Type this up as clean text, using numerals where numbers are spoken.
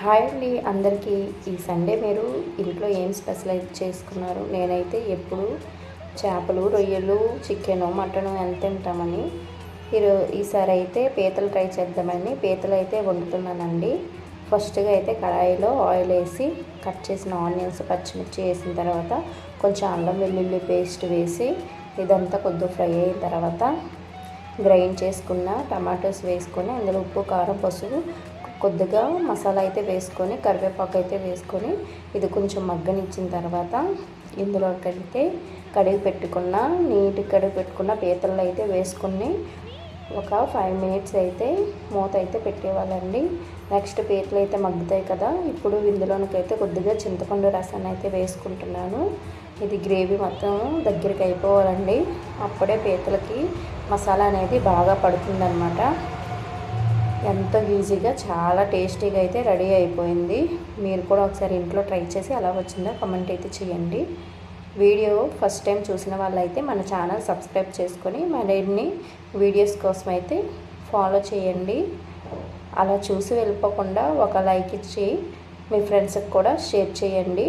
Hi అండి అందరికీ. ఈ సండే మీరు ఇంట్లో ఏం స్పెషల్ అయితే చేసుకున్నారు? నేనైతే ఎప్పుడు చేపలు, రొయ్యలు, చికెను, మటను ఎంత తింటామని ఈసారి అయితే పీతలు ట్రై చేద్దామని పీతలు అయితే వండుతున్నానండి. ఫస్ట్గా అయితే కడాయిలో ఆయిల్ వేసి కట్ చేసిన ఆనియన్స్, పచ్చిమిర్చి వేసిన తర్వాత కొంచెం అల్లం వెల్లుల్లి పేస్ట్ వేసి ఇదంతా కొద్దిగా ఫ్రై అయిన తర్వాత గ్రైండ్ చేసుకున్న టమాటోస్ వేసుకొని అందులో ఉప్పు, కారం, పసుపు, కొద్దిగా మసాలా అయితే వేసుకొని కరివేపాకు అయితే వేసుకొని ఇది కొంచెం మగ్గనిచ్చిన తర్వాత ఇందులోకైతే కడిగి పెట్టుకున్న పీతలు అయితే వేసుకుని ఒక 5 మినిట్స్ అయితే మూత అయితే పెట్టేవాళ్ళండి. నెక్స్ట్ పీతలు అయితే మగ్గుతాయి కదా, ఇప్పుడు ఇందులోనికైతే కొద్దిగా చింతపండు రసాన్ని అయితే వేసుకుంటున్నాను. ఇది గ్రేవీ మొత్తం దగ్గరికి అయిపోవాలండి. అప్పుడే పీతలకి మసాలా అనేది బాగా పడుతుందన్నమాట. ఎంతో ఈజీగా చాలా టేస్టీగా అయితే రెడీ అయిపోయింది. మీరు కూడా ఒకసారి ఇంట్లో ట్రై చేసి ఎలా వచ్చిందో కామెంట్ అయితే చేయండి. వీడియో ఫస్ట్ టైం చూసిన వాళ్ళైతే మన ఛానల్ సబ్స్క్రైబ్ చేసుకొని మరిన్ని వీడియోస్ కోసం అయితే ఫాలో చేయండి. అలా చూసి వెళ్ళిపోకుండా ఒక లైక్ ఇచ్చి మీ ఫ్రెండ్స్కి కూడా షేర్ చేయండి.